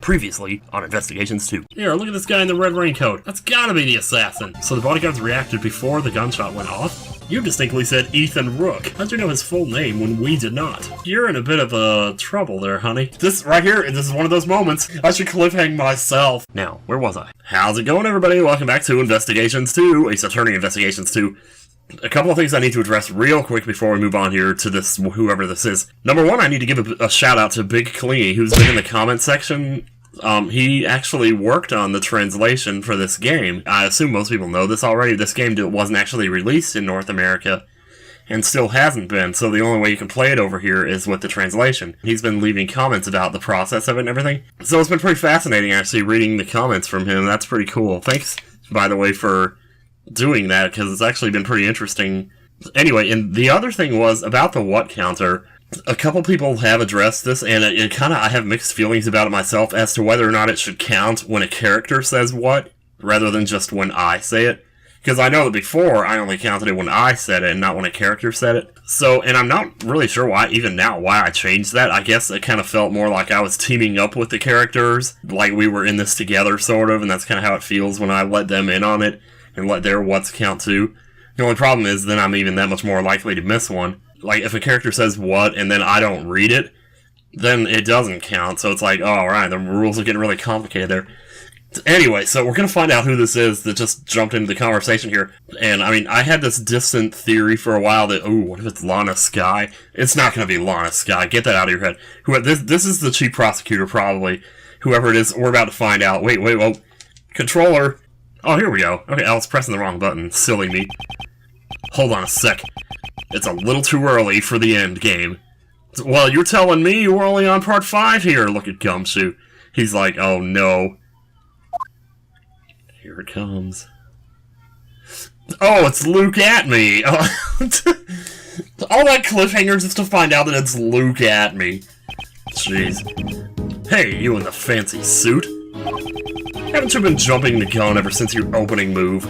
Previously on Investigations 2. Here, look at this guy in the red raincoat. That's gotta be the assassin. So the bodyguards reacted before the gunshot went off? You distinctly said Ethan Rook. How'd you know his full name when we did not? You're in a bit of trouble there, honey. This right here, this is one of those moments I should cliffhang myself. Now, where was I? How's it going, everybody? Welcome back to Investigations 2. Ace Attorney Investigations 2. A couple of things I need to address real quick before we move on here to this, whoever this is. Number one, I need to give a shout out to Big Clingy, who's been in the comment section. He actually worked on the translation for this game. I assume most people know this already. This game wasn't actually released in North America, and still hasn't been, so the only way you can play it over here is with the translation. He's been leaving comments about the process of it and everything. So it's been pretty fascinating, actually, reading the comments from him. That's pretty cool. Thanks, by the way, for doing that, because it's actually been pretty interesting. Anyway, and the other thing was about the what counter. A couple people have addressed this, and I have mixed feelings about it myself as to whether or not it should count when a character says what, rather than just when I say it. Because I know that before, I only counted it when I said it, and not when a character said it. So, and I'm not really sure why, even now, why I changed that. I guess it kind of felt more like I was teaming up with the characters, like we were in this together, sort of, and that's kind of how it feels when I let them in on it, and let their what's count too. The only problem is then I'm even that much more likely to miss one. Like, if a character says what, and then I don't read it, then it doesn't count. So it's like, oh, alright, the rules are getting really complicated there. Anyway, so we're going to find out who this is that just jumped into the conversation here. And, I mean, I had this distant theory for a while that, ooh, what if it's Lana Skye? It's not going to be Lana Skye. Get that out of your head. This is the chief prosecutor, probably. Whoever it is, we're about to find out. Wait, whoa. Controller. Oh, here we go. Okay, I was pressing the wrong button. Silly me. Hold on a sec. It's a little too early for the end game. Well, you're telling me we're only on part 5 here. Look at Gumshoe. He's like, oh no. Here it comes. Oh, it's Luke at me. All that cliffhanger just to find out that it's Luke at me. Jeez. Hey, you in the fancy suit. Haven't you been jumping the gun ever since your opening move?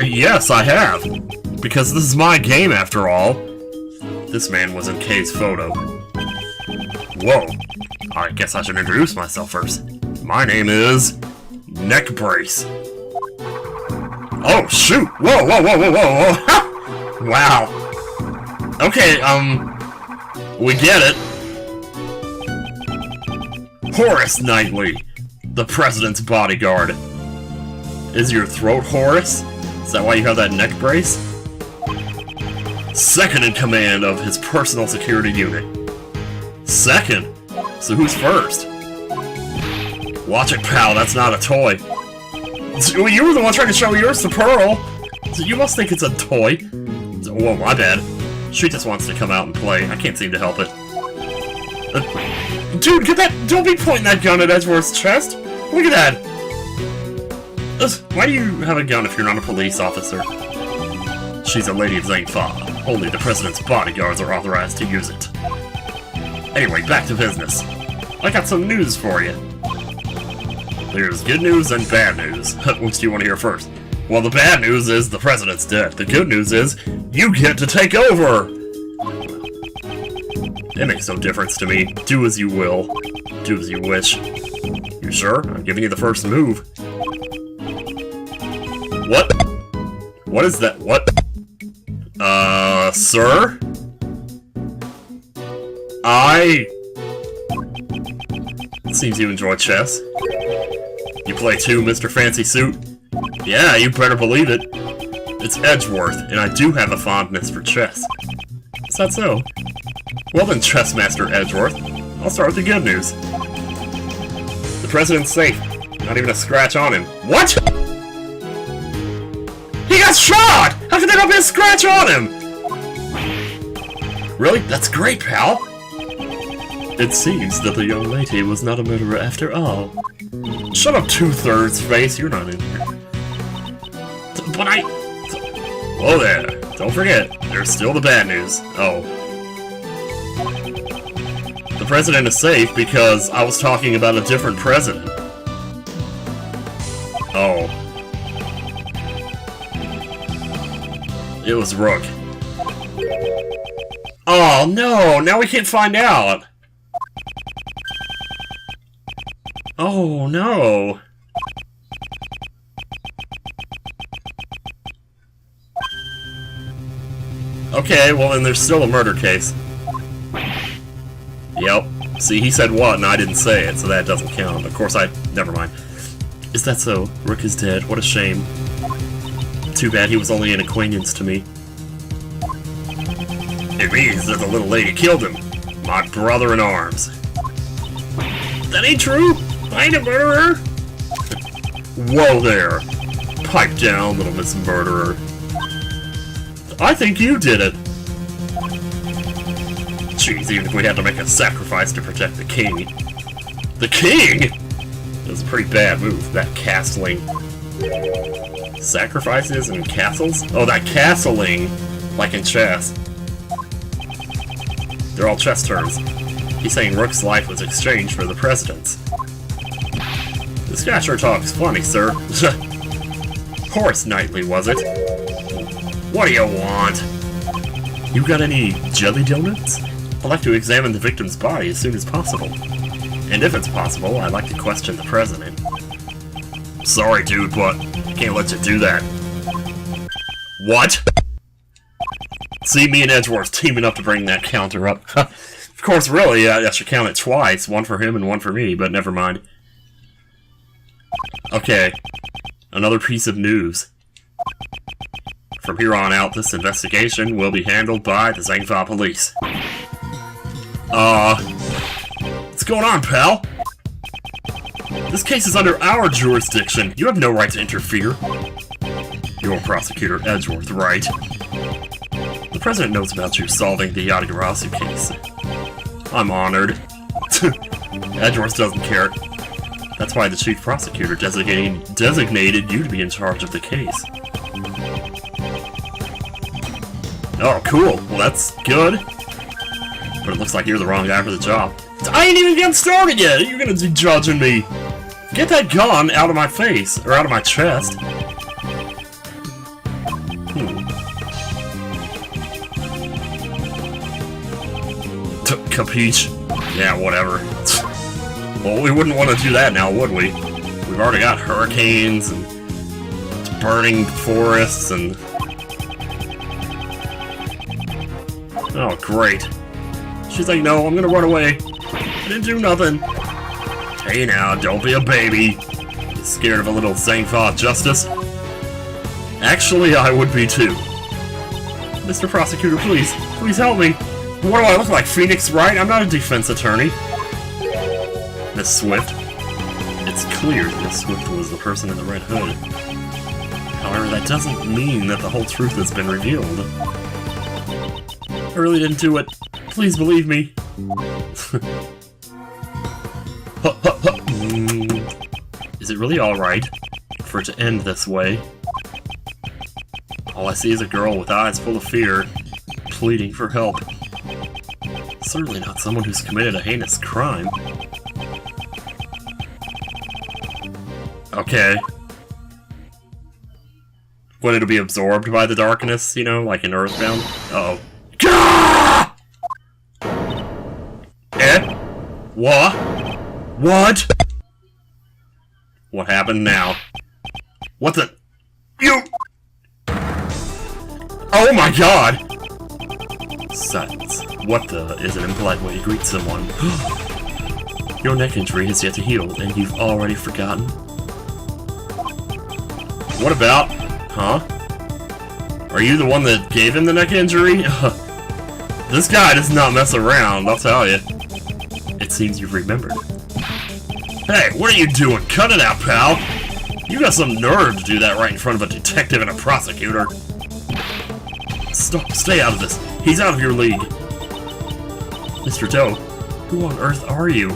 Yes, I have. Because this is my game, after all. This man was in Kay's photo. Whoa. I guess I should introduce myself first. My name is... Neck Brace. Oh, shoot! Whoa. Wow. Okay, we get it. Horace Knightley, the president's bodyguard. Is your throat Horace? Is that why you have that neck brace? Second in command of his personal security unit. Second? So who's first? Watch it, pal, that's not a toy. You were the one trying to show yours to Pearl. So you must think it's a toy. Whoa, my bad. She just wants to come out and play. I can't seem to help it. Dude, get that! Don't be pointing that gun at Edgeworth's chest! Look at that! Why do you have a gun if you're not a police officer? She's a lady of Zangfa. Only the president's bodyguards are authorized to use it. Anyway, back to business. I got some news for you. There's good news and bad news. Which do you want to hear first? Well, the bad news is the president's dead. The good news is, you get to take over! It makes no difference to me. Do as you will. Do as you wish. You sure? I'm giving you the first move. What? What is that? What? Sir? It seems you enjoy chess. You play too, Mr. Fancy Suit? Yeah, you better believe it. It's Edgeworth, and I do have a fondness for chess. Is that so? Well then, Chessmaster Edgeworth, I'll start with the good news. The president's safe. Not even a scratch on him. What?! He got shot! How could there not be a scratch on him? Really? That's great, pal! It seems that the young lady was not a murderer after all. Shut up, 2/3 face, you're not in here. But Whoa there! Don't forget, there's still the bad news. Oh. The president is safe because I was talking about a different president. Oh. It was Rook. Oh no! Now we can't find out! Oh, no! Okay, well then there's still a murder case. Yep. See, he said what, and I didn't say it, so that doesn't count. Of course, never mind. Is that so? Rook is dead. What a shame. Too bad he was only an acquaintance to me. It means that the little lady killed him. My brother in arms. That ain't true! I ain't a murderer! Whoa there! Pipe down, little Miss Murderer. I think you did it! Jeez, even if we had to make a sacrifice to protect the king. The king?! It was a pretty bad move, that castling. Sacrifices and castles? Oh, that castling! Like in chess. They're all chess terms. He's saying Rook's life was exchanged for the president's. This guy sure talks funny, sir. Horace Knightley, was it? What do you want? You got any jelly donuts? I'd like to examine the victim's body as soon as possible. And if it's possible, I'd like to question the president. Sorry, dude, but I can't let you do that. What? See, me and Edgeworth teaming up to bring that counter up. Of course, really, I should count it twice. One for him and one for me, but never mind. Okay. Another piece of news. From here on out, this investigation will be handled by the Zangfa police. What's going on, pal? This case is under our jurisdiction. You have no right to interfere. You're Prosecutor Edgeworth, right? The president knows about you solving the Yatagarasu case. I'm honored. Edgeworth doesn't care. That's why the chief prosecutor designated you to be in charge of the case. Oh, cool. Well, that's good. But it looks like you're the wrong guy for the job. I ain't even getting started yet! You're gonna be judging me! Get that gun out of my face, or out of my chest. Capiche? Yeah, whatever. Well, we wouldn't want to do that now, would we? We've already got hurricanes, and burning forests, and... Oh, great. She's like, no, I'm gonna run away. I didn't do nothing. Hey now, don't be a baby. You scared of a little Zangfa justice? Actually, I would be too. Mr. Prosecutor, please help me. What do I look like, Phoenix Wright? I'm not a defense attorney. Miss Swift. It's clear Miss Swift was the person in the red hood. However, that doesn't mean that the whole truth has been revealed. I really didn't do it. Please believe me. Is it really alright for it to end this way? All I see is a girl with eyes full of fear, pleading for help. Certainly not someone who's committed a heinous crime. Okay. When it'll be absorbed by the darkness, you know, like in Earthbound? Uh-oh. Gah! Eh? What? What? What happened now? What the? You! Oh my god! Silence. What the is an impolite way to greet someone. Your neck injury has yet to heal, and you've already forgotten? What about? Huh? Are you the one that gave him the neck injury? This guy does not mess around, I'll tell you. It seems you've remembered. Hey, what are you doing? Cut it out, pal! You got some nerve to do that right in front of a detective and a prosecutor. Stop, stay out of this. He's out of your league. Mr. Doe, who on earth are you?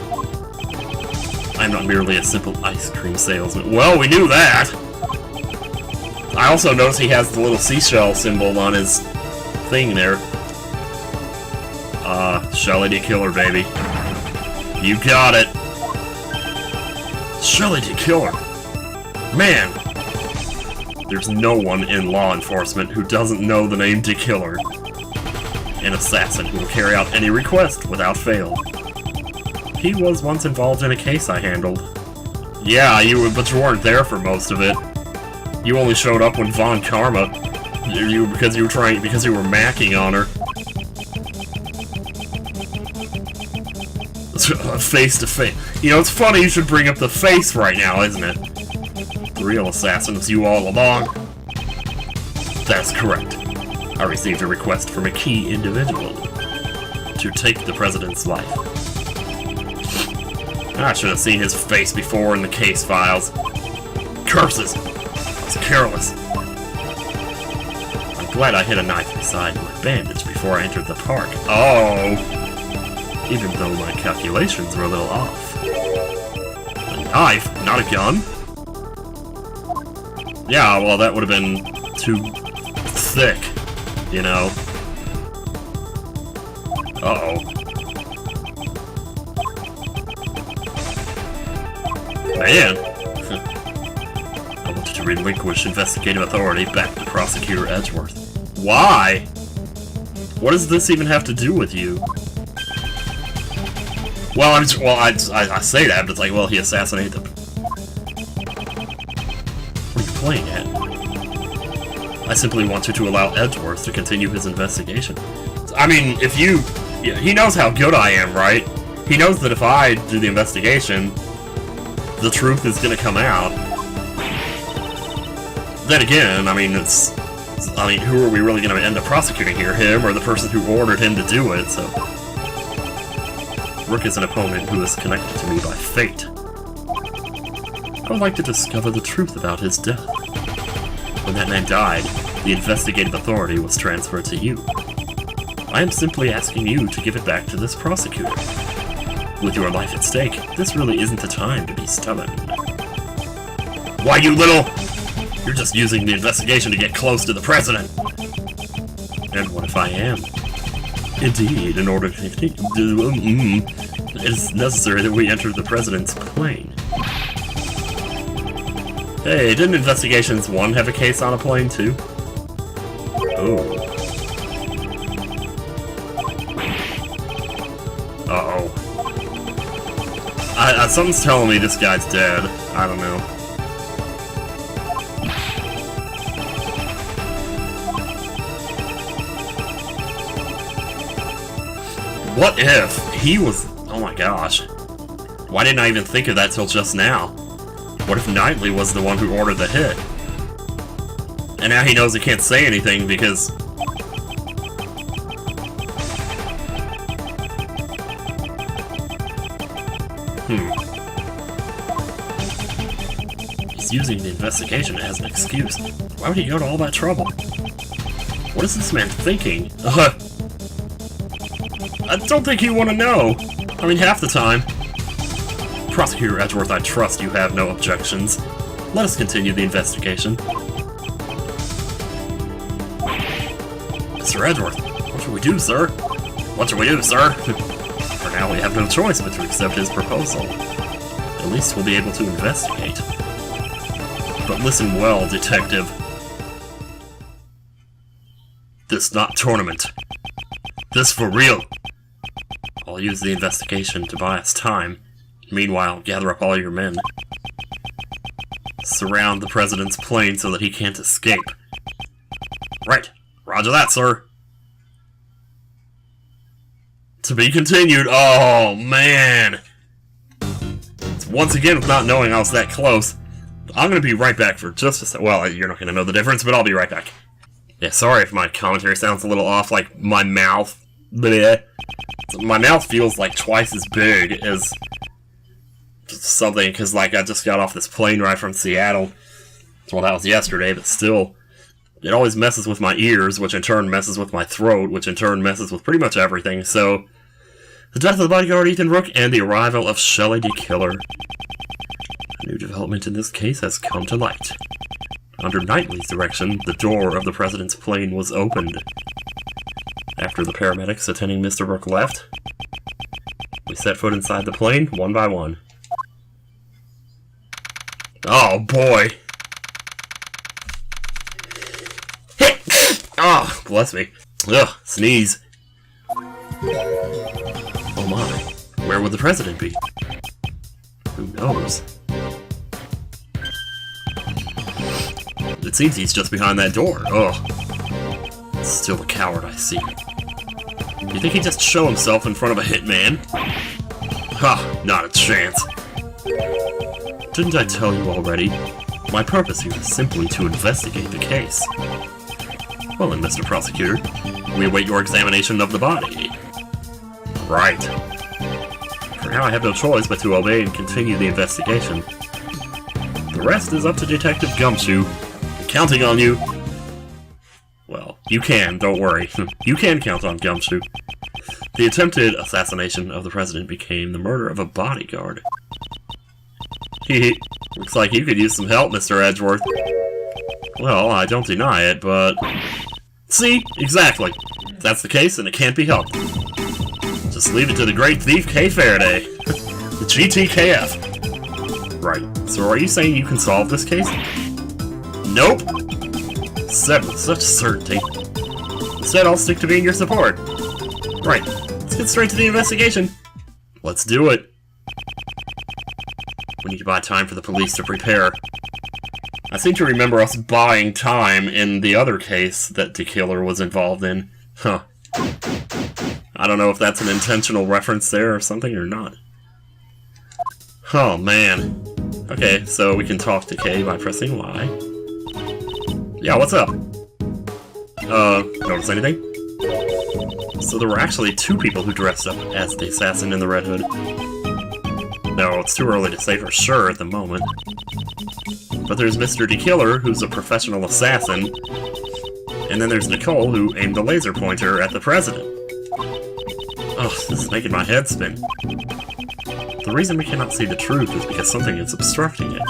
I'm not merely a simple ice cream salesman. Well, we knew that! I also noticed he has the little seashell symbol on his thing there. Shelly the Killer, baby. You got it. Shelly the Killer. Man, there's no one in law enforcement who doesn't know the name De Killer. An assassin who will carry out any request without fail. He was once involved in a case I handled. Yeah, but you weren't there for most of it. You only showed up when Von Karma, because you were macking on her. Face to face. You know, it's funny you should bring up the face right now, isn't it? The real assassin was you all along. That's correct. I received a request from a key individual to take the president's life. I should have seen his face before in the case files. Curses! I was careless. I'm glad I hid a knife beside my bandage before I entered the park. Oh! Even though my calculations were a little off. A knife, not a gun? Yeah, well, that would have been too thick, you know. Uh-oh. Man! I wanted to relinquish investigative authority back to Prosecutor Edgeworth. Why? What does this even have to do with you? Well, I say that, but it's like, well, he assassinated them. What are you playing at? I simply want you to allow Edgeworth to continue his investigation. I mean, if you... Yeah, he knows how good I am, right? He knows that if I do the investigation, the truth is gonna come out. Then again, I mean, who are we really gonna end up prosecuting here? Him or the person who ordered him to do it, so... Rook is an opponent who is connected to me by fate. I would like to discover the truth about his death. When that man died, the investigative authority was transferred to you. I am simply asking you to give it back to this prosecutor. With your life at stake, this really isn't the time to be stubborn. Why, you little... You're just using the investigation to get close to the president. And what if I am? Indeed, in order to continue, it is necessary that we enter the president's plane. Hey, didn't Investigations 1 have a case on a plane too? Oh. Uh-oh. Something's telling me this guy's dead. I don't know. What if he was... Oh my gosh. Why didn't I even think of that till just now? What if Knightley was the one who ordered the hit? And now he knows he can't say anything because... He's using the investigation as an excuse. Why would he go to all that trouble? What is this man thinking? I don't think you want to know. I mean, half the time. Prosecutor Edgeworth, I trust you have no objections. Let us continue the investigation. Mr. Edgeworth, what should we do, sir? What should we do, sir? For now, we have no choice but to accept his proposal. At least we'll be able to investigate. But listen well, detective. This not tournament. This for real. I'll use the investigation to buy us time. Meanwhile, gather up all your men. Surround the president's plane so that he can't escape. Right. Roger that, sir. To be continued. Oh, man. Once again, with not knowing I was that close, I'm going to be right back for just a second. Well, you're not going to know the difference, but I'll be right back. Yeah, sorry if my commentary sounds a little off, like my mouth. Bleh. My mouth feels like twice as big as something, because like I just got off this plane ride from Seattle. Well, that was yesterday, but still, it always messes with my ears, which in turn messes with my throat, which in turn messes with pretty much everything. So, the death of the bodyguard Ethan Rook and the arrival of Shelley the Killer. A new development in this case has come to light. Under Knightley's direction, the door of the president's plane was opened. After the paramedics attending Mr. Rook left, we set foot inside the plane, one by one. Oh, boy. Oh, bless me. Ugh, sneeze. Oh my. Where would the president be? Who knows? it seems he's just behind that door. Ugh. Still the coward I see. You think he'd just show himself in front of a hitman? Ha! Not a chance. Didn't I tell you already? My purpose here is simply to investigate the case. Well then, Mr. Prosecutor, we await your examination of the body. Right. For now I have no choice but to obey and continue the investigation. The rest is up to Detective Gumshoe. I'm counting on you. Well, you can, don't worry. You can count on Gumshoe. The attempted assassination of the president became the murder of a bodyguard. Hehe. Looks like you could use some help, Mr. Edgeworth. Well, I don't deny it, but... See? Exactly. If that's the case, then it can't be helped. Just leave it to the great thief K. Faraday. The GTKF. Right. So are you saying you can solve this case? Nope. Said with such certainty. Instead, I'll stick to being your support. Right. Let's get straight to the investigation. Let's do it. We need to buy time for the police to prepare. I seem to remember us buying time in the other case that the killer was involved in. Huh. I don't know if that's an intentional reference there or something or not. Oh, man. Okay, so we can talk to Kay by pressing Y. Yeah, what's up? Notice anything? So there were actually two people who dressed up as the assassin in the Red Hood. No, it's too early to say for sure at the moment. But there's Mr. D. Killer, who's a professional assassin, and then there's Nicole, who aimed a laser pointer at the president. Ugh, this is making my head spin. The reason we cannot see the truth is because something is obstructing it.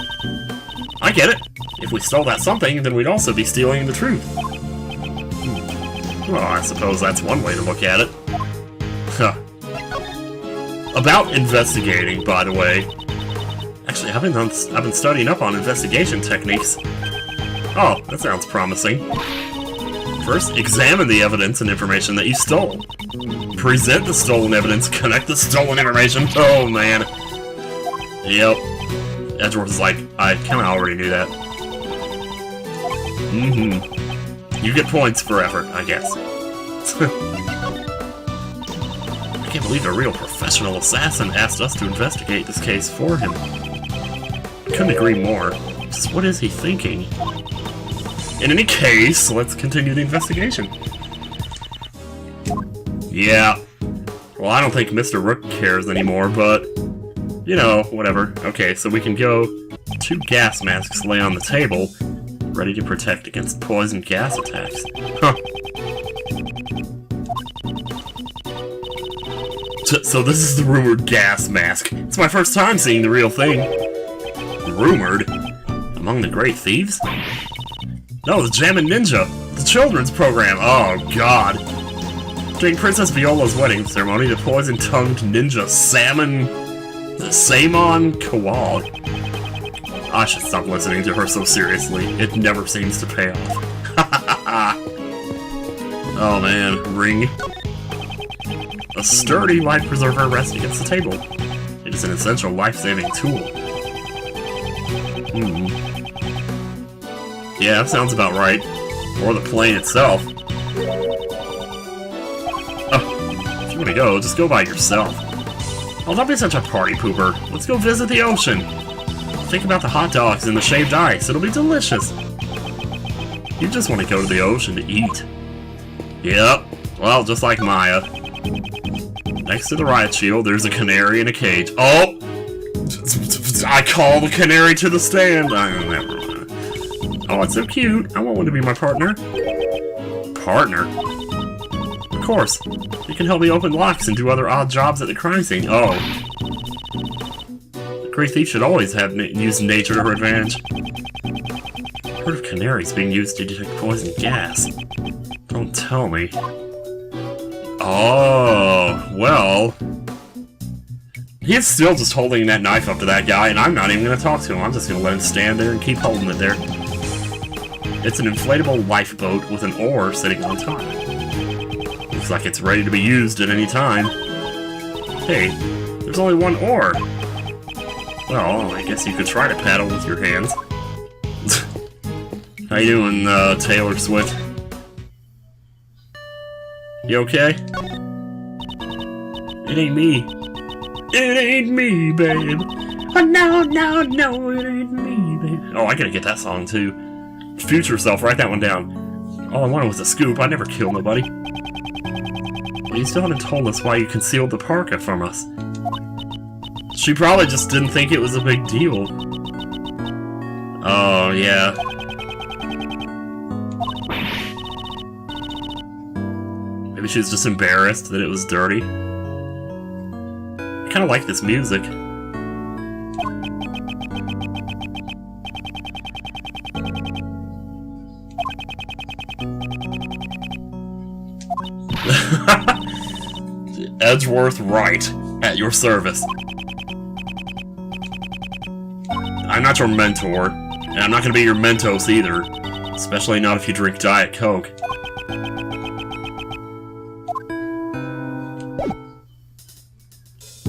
I get it! If we stole that something, then we'd also be stealing the truth. Well, I suppose that's one way to look at it. Huh. About investigating, by the way. Actually, I've been studying up on investigation techniques. Oh, that sounds promising. First, examine the evidence and information that you stole. Present the stolen evidence, connect the stolen information. Oh, man. Yep. Edgeworth is like, I kinda already knew that. You get points for effort, I guess. I can't believe a real professional assassin asked us to investigate this case for him. Couldn't agree more. Just what is he thinking? In any case, let's continue the investigation. Yeah. Well, I don't think Mr. Rook cares anymore, but... you know, whatever. Okay, so we can go... 2 gas masks lay on the table, ready to protect against poison gas attacks. Huh. So this is the rumored gas mask. It's my first time seeing the real thing. Rumored? Among the great thieves? No, the Jammin' Ninja! The children's program! Oh, God! During Princess Viola's wedding ceremony, the poison-tongued ninja Samon Kowal. I should stop listening to her so seriously. It never seems to pay off. Oh man, ring. A sturdy life preserver rests against the table. It is an essential life-saving tool. Yeah, that sounds about right. Or the plane itself. Oh, if you want to go, just go by yourself. Oh, don't be such a party pooper. Let's go visit the ocean. Think about the hot dogs and the shaved ice. It'll be delicious. You just want to go to the ocean to eat. Yep. Well, just like Maya. Next to the riot shield, there's a canary in a cage. Oh! I call the canary to the stand. Never mind. Oh, it's so cute. I want one to be my partner. Partner? Of course. You can help me open locks and do other odd jobs at the crime scene. Oh. The great thief should always have used nature to her advantage. Heard of canaries being used to detect poison gas. Don't tell me. Oh, well. He's still just holding that knife up to that guy, and I'm not even going to talk to him. I'm just going to let him stand there and keep holding it there. It's an inflatable lifeboat with an oar sitting on top. Looks like it's ready to be used at any time. Hey, there's only one oar. Well, I guess you could try to paddle with your hands. How you doing, Taylor Swift? You okay? It ain't me. It ain't me, babe. Oh, no, no, no, it ain't me, babe. Oh, I gotta get that song, too. Future Self, write that one down. All I wanted was a scoop. I never killed nobody. Well, you still haven't told us why you concealed the parka from us. She probably just didn't think it was a big deal. Oh, yeah. Maybe she was just embarrassed that it was dirty. I kinda like this music. Edgeworth Wright, at your service. I'm not your mentor, and I'm not gonna be your Mentos either. Especially not if you drink Diet Coke.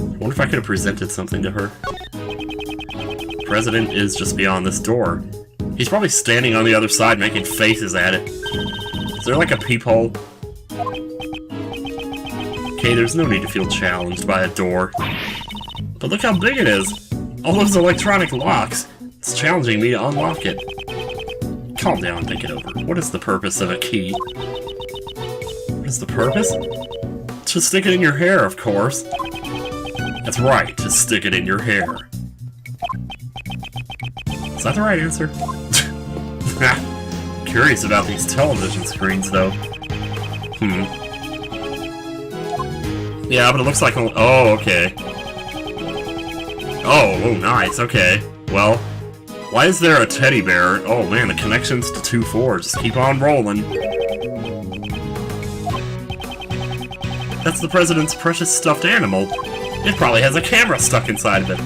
I wonder if I could have presented something to her. The president is just beyond this door. He's probably standing on the other side making faces at it. Is there like a peephole? Okay, there's no need to feel challenged by a door. But look how big it is! All those electronic locks! It's challenging me to unlock it. Calm down and think it over. What is the purpose of a key? What is the purpose? To stick it in your hair, of course. That's right, to stick it in your hair. Is that the right answer? Curious about these television screens, though. Yeah, but it looks like... Oh, okay. Oh, nice, okay. Well, why is there a teddy bear? Oh man, the connections to 2-4 just keep on rolling. That's the president's precious stuffed animal. It probably has a camera stuck inside of it.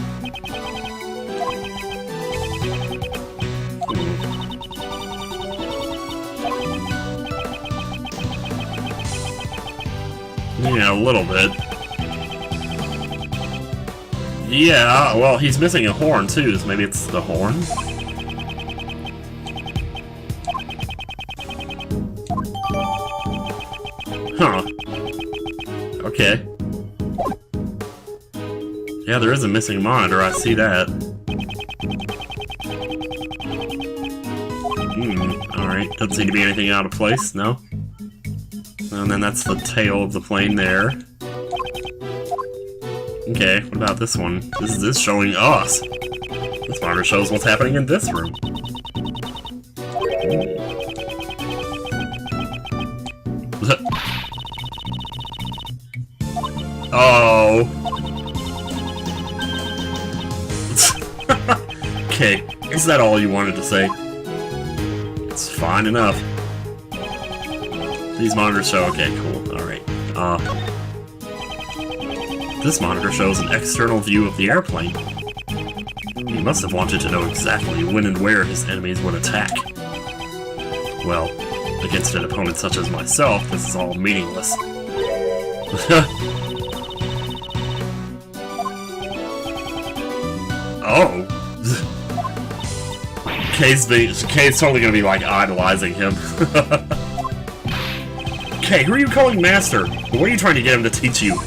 Yeah, a little bit. Yeah, well, he's missing a horn, too, so maybe it's the horn? Huh. Okay. Yeah, there is a missing monitor, I see that. Alright, doesn't seem to be anything out of place, no? And then that's the tail of the plane there. Okay, what about this one? This is showing us. This monitor shows what's happening in this room. Oh. Okay, is that all you wanted to say? It's fine enough. These monitors show... Okay, cool. Alright. This monitor shows an external view of the airplane. He must have wanted to know exactly when and where his enemies would attack. Well, against an opponent such as myself, this is all meaningless. Oh! Kay's totally gonna be, like, idolizing him. Kay, who are you calling Master? What are you trying to get him to teach you?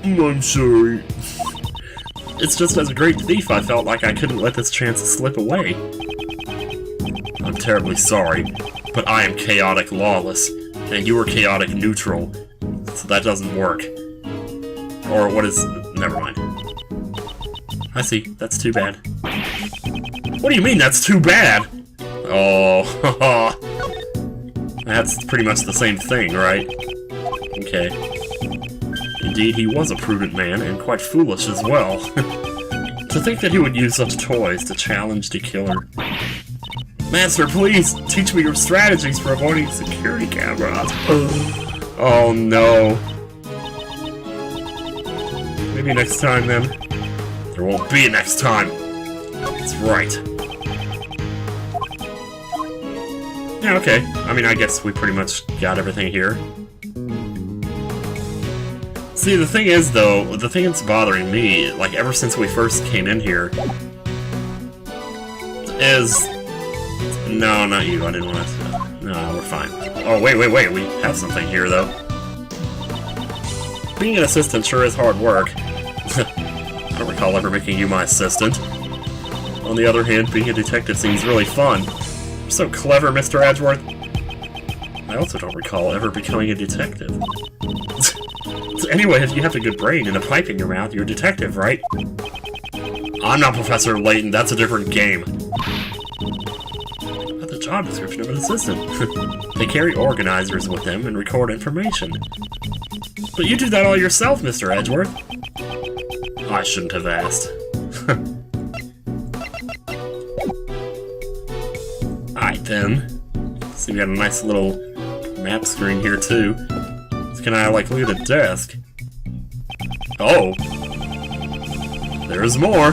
I'm sorry. It's just as a great thief I felt like I couldn't let this chance slip away. I'm terribly sorry, but I am chaotic lawless, and you are chaotic neutral, so that doesn't work. Or what is... never mind. I see, that's too bad. What do you mean that's too bad? Oh, haha. That's pretty much the same thing, right? Okay. Indeed, he was a prudent man, and quite foolish as well. To think that he would use such toys to challenge the killer. Master, please, teach me your strategies for avoiding security cameras. Oh no. Maybe next time, then. There won't be a next time. That's right. Yeah, okay. I mean, I guess we pretty much got everything here. See, the thing is, though, the thing that's bothering me, like, ever since we first came in here, is No, not you. I didn't want to... No, we're fine. Oh, wait. We have something here, though. Being an assistant sure is hard work. I don't recall ever making you my assistant. On the other hand, being a detective seems really fun. You're so clever, Mr. Edgeworth. I also don't recall ever becoming a detective. Anyway, if you have a good brain and a pipe in your mouth, you're a detective, right? I'm not Professor Layton, that's a different game. About the job description of an assistant. They carry organizers with them and record information. But you do that all yourself, Mr. Edgeworth. I shouldn't have asked. Alright then. See, we got a nice little map screen here too. So can I, like, look at the desk? Oh! There's more!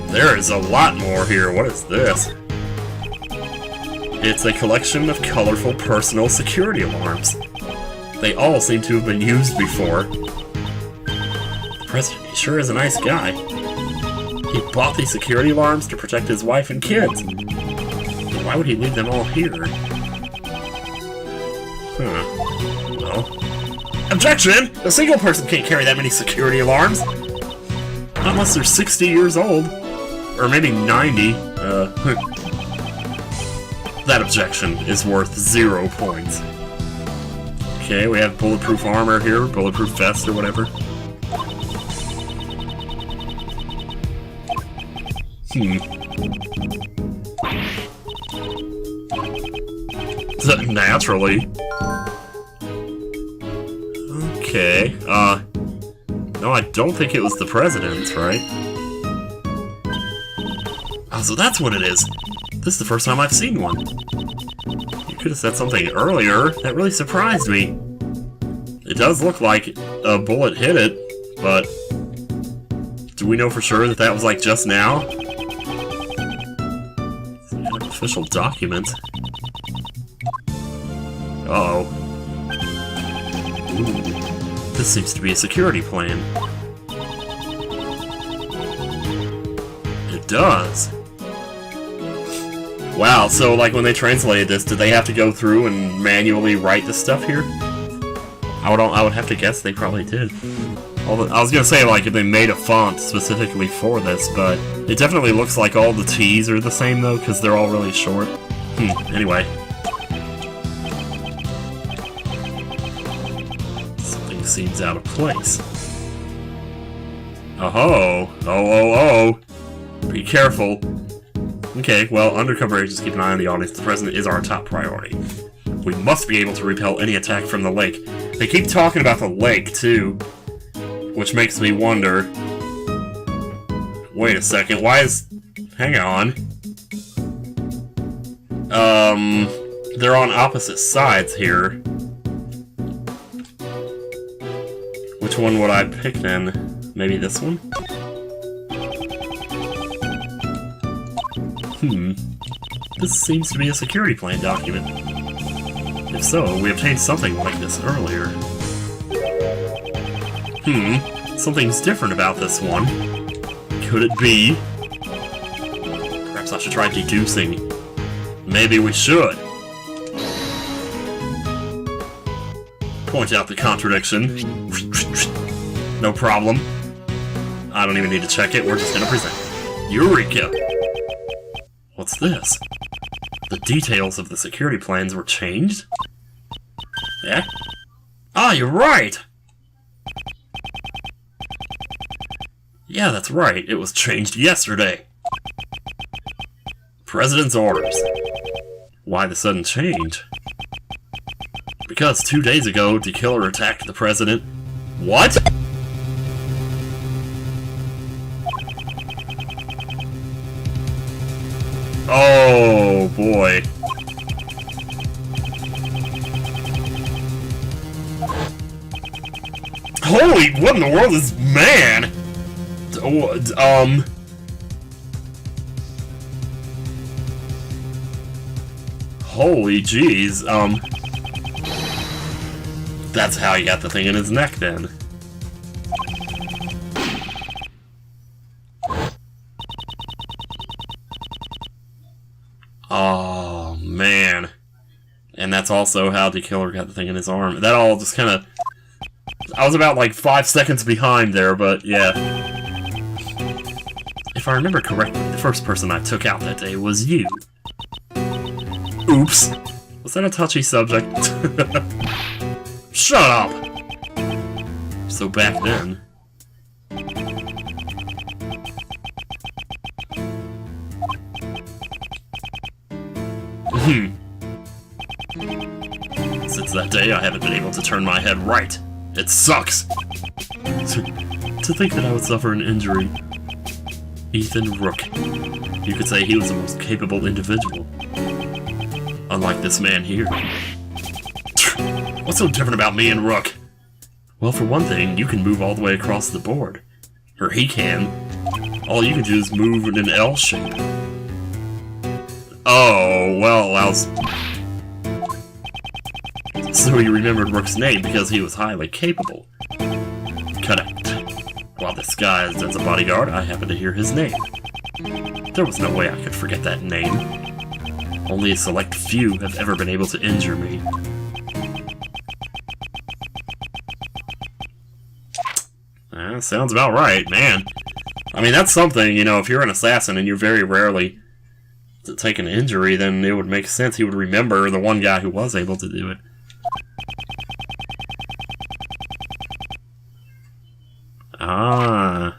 There is a lot more here. What is this? It's a collection of colorful personal security alarms. They all seem to have been used before. The president, he sure is a nice guy. He bought these security alarms to protect his wife and kids. But why would he leave them all here? Huh. Well... Objection! A single person can't carry that many security alarms! Not unless they're 60 years old. Or maybe 90. That objection is worth 0 points. Okay, we have bulletproof armor here, bulletproof vest or whatever. Naturally. Okay, no, I don't think it was the president's, right? Oh, so that's what it is. This is the first time I've seen one. You could have said something earlier. That really surprised me. It does look like a bullet hit it, but do we know for sure that that was like just now? Some kind of official document. Uh-oh. Ooh. This seems to be a security plan. It does. Wow, so like when they translated this, did they have to go through and manually write the stuff here? I would have to guess they probably did. Although, I was gonna say like if they made a font specifically for this, but it definitely looks like all the T's are the same though, because they're all really short. Anyway. Something seems out of place. Oh. Be careful. Okay, well, undercover agents keep an eye on the audience. The president is our top priority. We must be able to repel any attack from the lake. They keep talking about the lake, too. Which makes me wonder... Wait a second, why is... Hang on. They're on opposite sides here. Which one would I pick, then? Maybe this one? This seems to be a security plan document. If so, we obtained something like this earlier. Something's different about this one. Could it be? Perhaps I should try deducing. Maybe we should. Point out the contradiction. No problem. I don't even need to check it, we're just gonna present it. Eureka! What's this? The details of the security plans were changed? Yeah? Ah, you're right! Yeah, that's right. It was changed yesterday. President's orders. Why the sudden change? Because 2 days ago, the killer attacked the president. What? Oh, boy. Holy, what in the world is man? Holy jeez, that's how he got the thing in his neck, then. Oh, man. And that's also how the killer got the thing in his arm. That all just kind of... I was about like 5 seconds behind there, but yeah. If I remember correctly, the first person I took out that day was you. Oops. Was that a touchy subject? Shut up! So back then... Since that day, I haven't been able to turn my head right. It sucks! To think that I would suffer an injury. Ethan Rook. You could say he was the most capable individual. Unlike this man here. What's so different about me and Rook? Well, for one thing, you can move all the way across the board. Or he can. All you can do is move in an L shape. Oh, well, allows... So he remembered Rook's name because he was highly capable. Correct. While disguised as a bodyguard, I happened to hear his name. There was no way I could forget that name. Only a select few have ever been able to injure me. Sounds about right, man. I mean, that's something, you know, if you're an assassin and you're very rarely to take an injury, then it would make sense he would remember the one guy who was able to do it. Ah.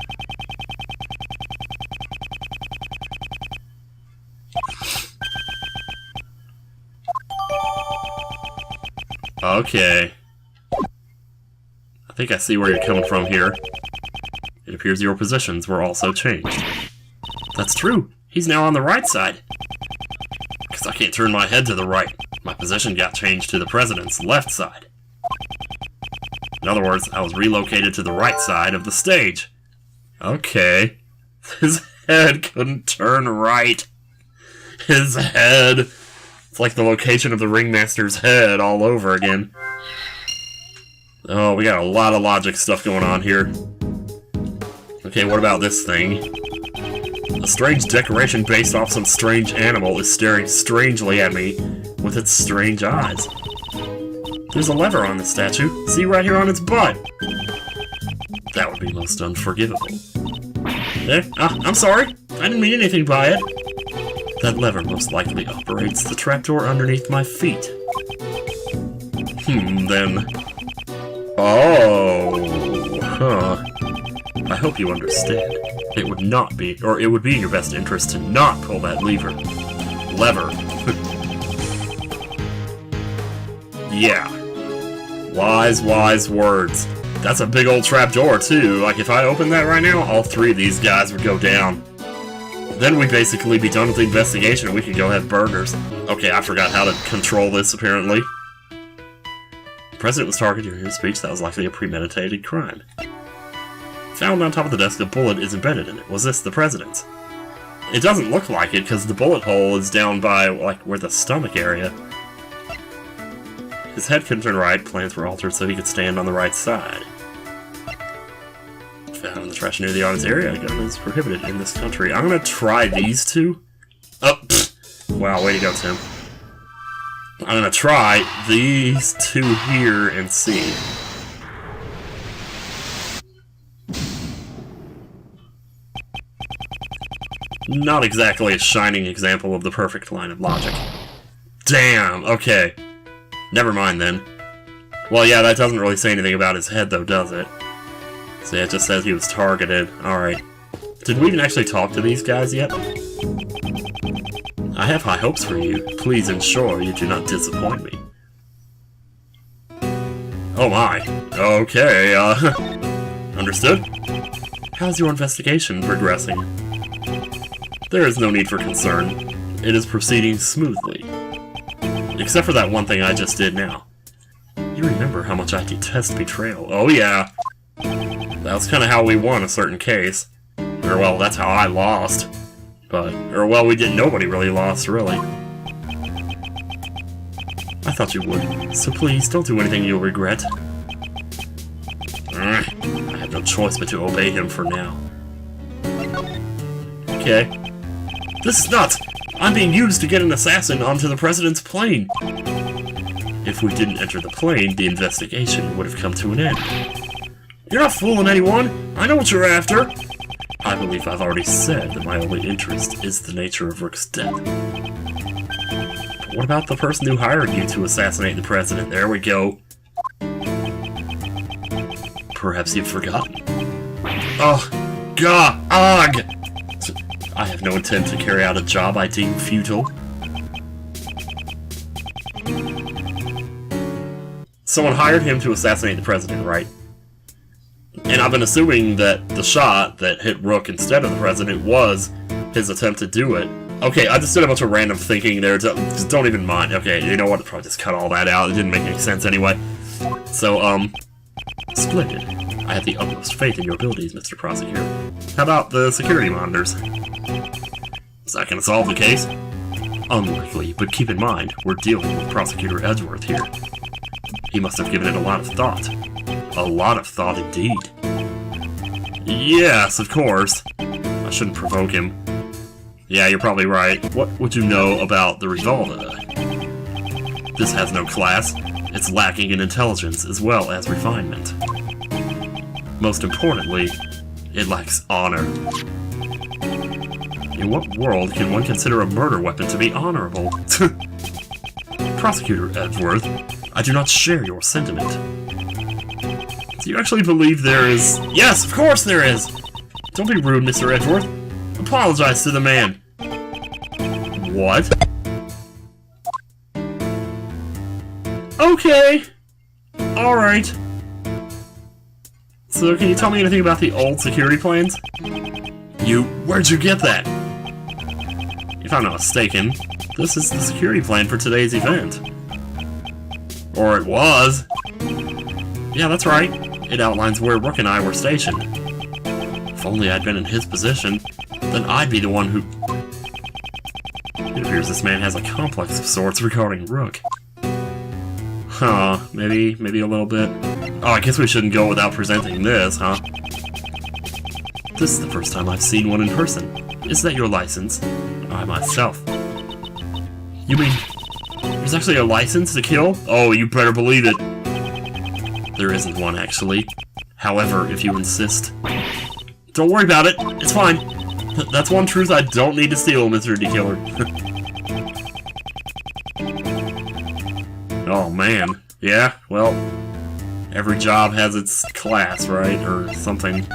Okay. I think I see where you're coming from here. It appears your positions were also changed. That's true. He's now on the right side. Because I can't turn my head to the right. My position got changed to the president's left side. In other words, I was relocated to the right side of the stage. Okay. His head couldn't turn right. His head. It's like the location of the ringmaster's head all over again. Oh, we got a lot of logic stuff going on here. Okay, what about this thing? A strange decoration based off some strange animal is staring strangely at me with its strange eyes. There's a lever on the statue. See right here on its butt. That would be most unforgivable. I'm sorry. I didn't mean anything by it. That lever most likely operates the trapdoor underneath my feet. Then... Oh, huh. I hope you understand. It would not be, or it would be in your best interest to not pull that lever. Yeah. Wise, wise words. That's a big old trapdoor, too. Like, if I open that right now, all three of these guys would go down. Then we'd basically be done with the investigation and we could go have burgers. Okay, I forgot how to control this, apparently. The president was targeted during his speech. That was likely a premeditated crime. Found on top of the desk, a bullet is embedded in it. Was this the president's? It doesn't look like it, because the bullet hole is down by, like, where the stomach area. His head couldn't turn right, plans were altered so he could stand on the right side. Found in the trash near the audience area, a gun is prohibited in this country. I'm gonna try these two. Oh, pfft. Wow, way to go, Tim. I'm gonna try these two here and see. Not exactly a shining example of the perfect line of logic. Damn, okay. Never mind then. Well, yeah, that doesn't really say anything about his head, though, does it? So yeah, it just says he was targeted. Alright. Did we even actually talk to these guys yet? I have high hopes for you. Please ensure you do not disappoint me. Oh my. Okay, understood? How's your investigation progressing? There is no need for concern. It is proceeding smoothly. Except for that one thing I just did now. You remember how much I detest betrayal. Oh yeah. That's kind of how we won a certain case. Or well, that's how I lost. But, or well, we didn't, nobody really lost, really. I thought you would. So please, don't do anything you'll regret. I have no choice but to obey him for now. Okay. This is nuts! I'm being used to get an assassin onto the president's plane. If we didn't enter the plane, the investigation would have come to an end. You're not fooling anyone. I know what you're after. I believe I've already said that my only interest is the nature of Rook's death. But what about the person who hired you to assassinate the president? There we go. Perhaps you've forgotten. Oh, God, ugh! I have no intent to carry out a job I deem futile. Someone hired him to assassinate the president, right? And I've been assuming that the shot that hit Rook instead of the president was his attempt to do it. Okay, I just did a bunch of random thinking there. Just don't even mind. Okay, you know what? I'll probably just cut all that out. It didn't make any sense anyway. So, splendid. I have the utmost faith in your abilities, Mr. Prosecutor. How about the security monitors? Is that gonna solve the case? Unlikely, but keep in mind, we're dealing with Prosecutor Edgeworth here. He must have given it a lot of thought. A lot of thought indeed. Yes, of course. I shouldn't provoke him. Yeah, you're probably right. What would you know about the revolver? This has no class. It's lacking in intelligence as well as refinement. Most importantly, it lacks honor. In what world can one consider a murder weapon to be honorable? Prosecutor Edgeworth, I do not share your sentiment. Do you actually believe there is... Yes, of course there is! Don't be rude, Mr. Edgeworth. Apologize to the man. What? Okay. Alright. So, can you tell me anything about the old security plans? Where'd you get that? If I'm not mistaken, this is the security plan for today's event. Or it was. Yeah, that's right. It outlines where Rook and I were stationed. If only I'd been in his position, then I'd be the one who... It appears this man has a complex of sorts regarding Rook. Huh, maybe a little bit. Oh, I guess we shouldn't go without presenting this, huh? This is the first time I've seen one in person. Is that your license? I myself. You mean, there's actually a license to kill? Oh, you better believe it. There isn't one, actually. However, if you insist... Don't worry about it, it's fine. That's one truth I don't need to steal, Mr. D-Killer. Oh, man. Yeah, well... Every job has its class, right? Or something.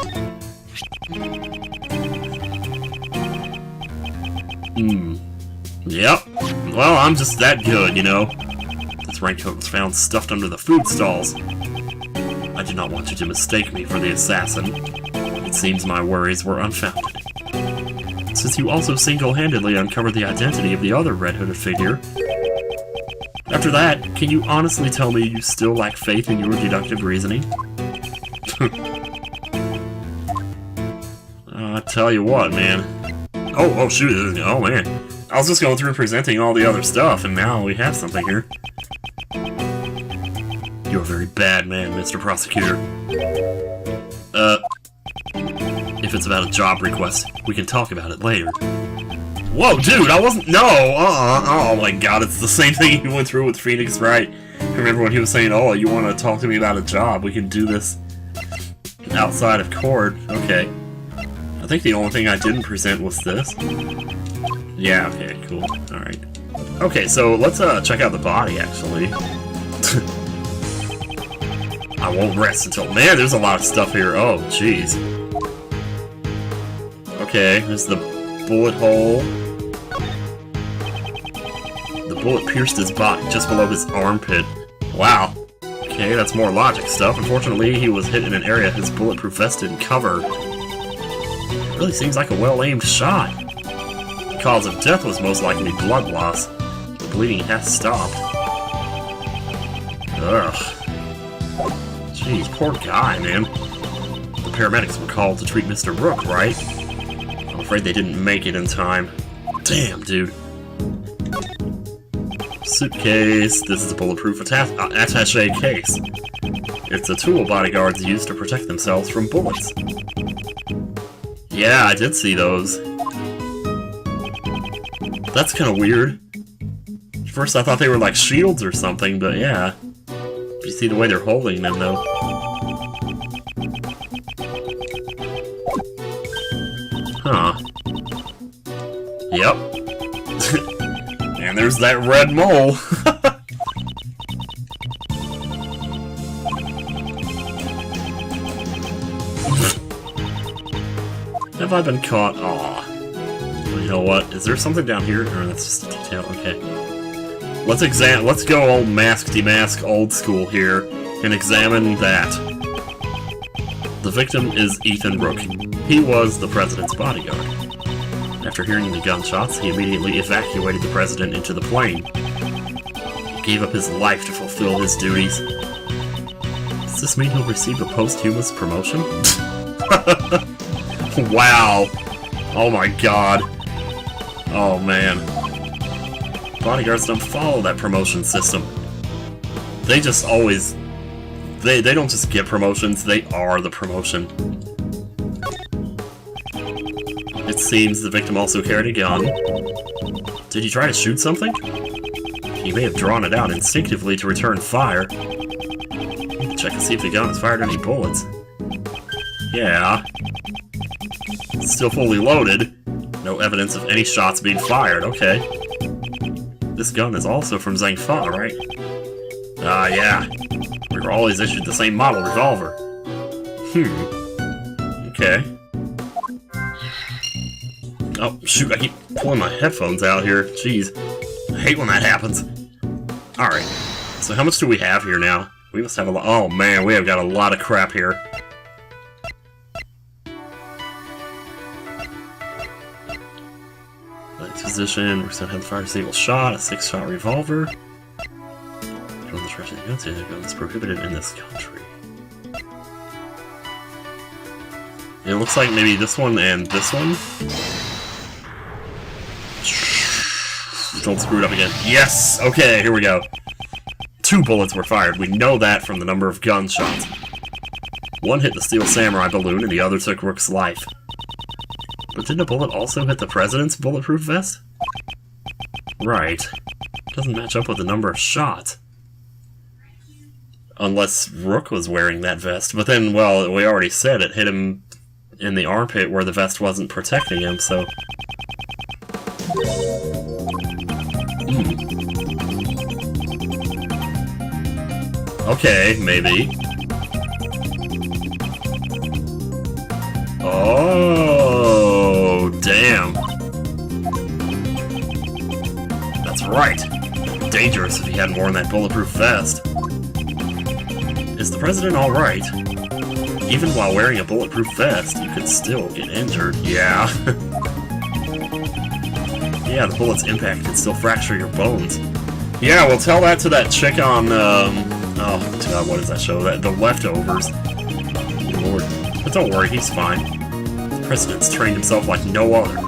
Yep. Well, I'm just that good, you know. This raincoat was found stuffed under the food stalls. I do not want you to mistake me for the assassin. It seems my worries were unfounded. Since you also single-handedly uncovered the identity of the other red-hooded figure. After that, can you honestly tell me you still lack faith in your deductive reasoning? I tell you what, man. Oh, shoot. Oh, man. I was just going through presenting all the other stuff, and now we have something here. You're a very bad man, Mr. Prosecutor. If it's about a job request, we can talk about it later. Whoa, dude, I wasn't... No! Oh my god, it's the same thing he went through with Phoenix Wright. Remember when he was saying, oh, you want to talk to me about a job? We can do this outside of court. Okay. I think the only thing I didn't present was this. Yeah, okay, cool. Alright. Okay, so let's check out the body, actually. I won't rest until... Man, there's a lot of stuff here. Oh, jeez. Okay, there's the bullet hole. The bullet pierced his body just below his armpit. Wow. Okay, that's more logic stuff. Unfortunately, he was hit in an area his bulletproof vest didn't cover. It really seems like a well-aimed shot. The cause of death was most likely blood loss. The bleeding has stopped. Ugh. Jeez, poor guy, man. The paramedics were called to treat Mr. Rook, right? I'm afraid they didn't make it in time. Damn, dude. Suitcase. This is a bulletproof attaché case. It's a tool bodyguards use to protect themselves from bullets. Yeah, I did see those. That's kind of weird. At first I thought they were like shields or something, but yeah. You see the way they're holding them, though. Huh. Yep. And there's that red mole. Have I been caught? Aw. You know what? Is there something down here? Or that's just a detail. Okay. Let's go old mask-demask old school here and examine that. The victim is Ethan Rook. He was the president's bodyguard. After hearing the gunshots, he immediately evacuated the president into the plane. He gave up his life to fulfill his duties. Does this mean he'll receive a posthumous promotion? Wow. Oh my god. Oh man. Bodyguards don't follow that promotion system. They just always... They don't just get promotions, they are the promotion. It seems the victim also carried a gun. Did he try to shoot something? He may have drawn it out instinctively to return fire. Check and see if the gun has fired any bullets. Yeah. It's still fully loaded. No evidence of any shots being fired, okay. This gun is also from Zhang, right? Ah, yeah. We were always issued the same model revolver. Okay. Oh, shoot, I keep pulling my headphones out here. Jeez. I hate when that happens. Alright. So how much do we have here now? We must have a lot. Oh man, we have got a lot of crap here. Position, we're going to have the fire disable shot, a 6-shot revolver. The gun is prohibited in this country. It looks like maybe this one and this one. Don't screw it up again. Yes! Okay, here we go. 2 bullets were fired. We know that from the number of gunshots. One hit the Steel Samurai balloon and the other took Rook's life. But didn't a bullet also hit the president's bulletproof vest? Right. Doesn't match up with the number of shots. Unless Rook was wearing that vest. But then, well, we already said it hit him in the armpit where the vest wasn't protecting him, so... Okay, maybe. Oh, damn. That's right. Dangerous if he hadn't worn that bulletproof vest. Is the president alright? Even while wearing a bulletproof vest, you could still get injured. Yeah. Yeah, the bullet's impact can still fracture your bones. Yeah, we'll tell that to that chick on, oh, God, what is that show? The Leftovers. Lord. But don't worry, he's fine. The president's trained himself like no other.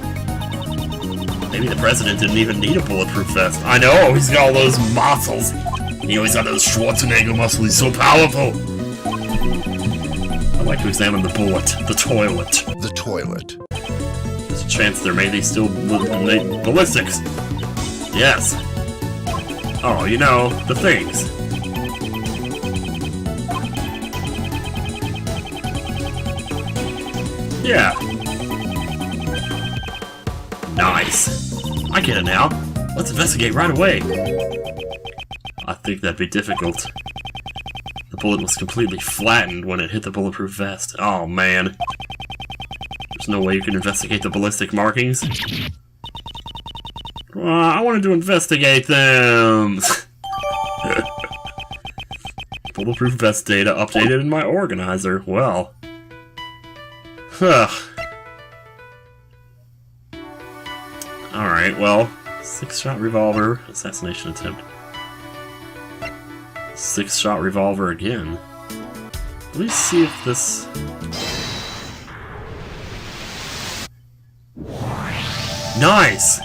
Maybe the president didn't even need a bulletproof vest. I know, he's got all those muscles. He always got those Schwarzenegger muscles, he's so powerful. I'd like to examine the bullet, the toilet. The toilet. There's a chance there may be still ballistics. Yes. Oh, you know, the things. Yeah. Nice. I get it now. Let's investigate right away. I think that'd be difficult. The bullet was completely flattened when it hit the bulletproof vest. Oh, man. There's no way you can investigate the ballistic markings. I wanted to investigate them. Bulletproof vest data updated in my organizer. Well. Huh. Alright, well. 6-shot revolver. Assassination attempt. 6-shot revolver again. Let me see if this... Nice!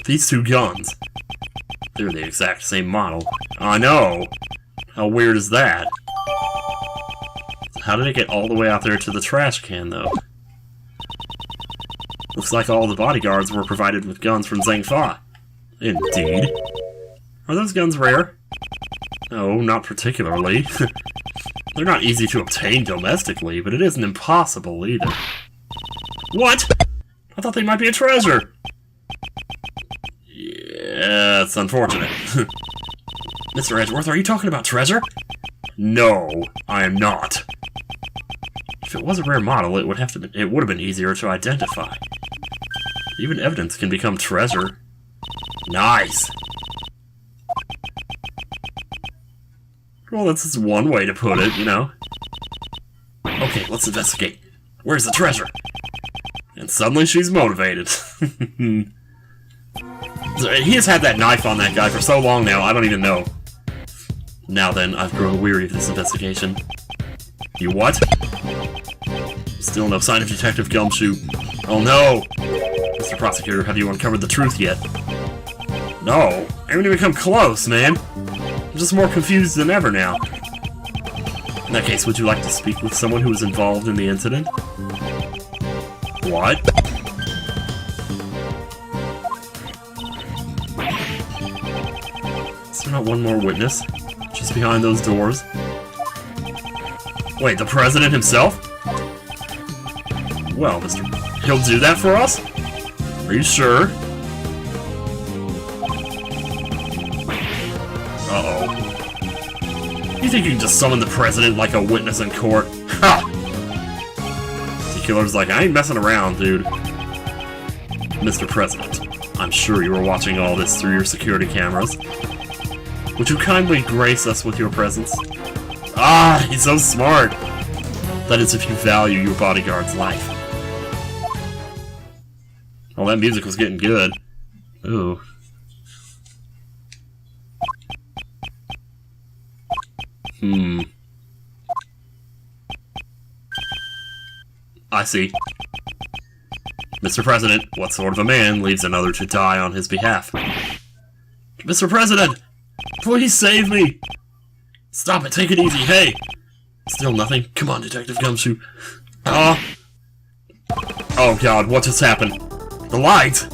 These two guns. They're the exact same model. I know! How weird is that? How did it get all the way out there to the trash can, though? Looks like all the bodyguards were provided with guns from Zhang Fa. Indeed. Are those guns rare? No, not particularly. They're not easy to obtain domestically, but it isn't impossible either. What? I thought they might be a treasure! Yeah, it's unfortunate. Mr. Edgeworth, are you talking about treasure? No, I am not. If it was a rare model, it would have been easier to identify. Even evidence can become treasure. Nice! Well, that's just one way to put it, you know. Okay, let's investigate. Where's the treasure? And suddenly she's motivated. He has had that knife on that guy for so long now, I don't even know. Now then, I've grown weary of this investigation. You what? Still no sign of Detective Gumshoe. Oh no! Mr. Prosecutor, have you uncovered the truth yet? No, I haven't even come close, man. I'm just more confused than ever now. In that case, would you like to speak with someone who was involved in the incident? What? Is there not one more witness? Just behind those doors? Wait, the president himself? Well, he'll do that for us? Are you sure? Uh-oh. You think you can just summon the president like a witness in court? Ha! The killer's like, I ain't messing around, dude. Mr. President, I'm sure you were watching all this through your security cameras. Would you kindly grace us with your presence? Ah, he's so smart! That is if you value your bodyguard's life. Well, that music was getting good. Ooh. I see. Mr. President, what sort of a man leaves another to die on his behalf? Mr. President! Please save me! Stop it, take it easy, hey! Still nothing? Come on, Detective Gumshoe. Oh god, what just happened? The light!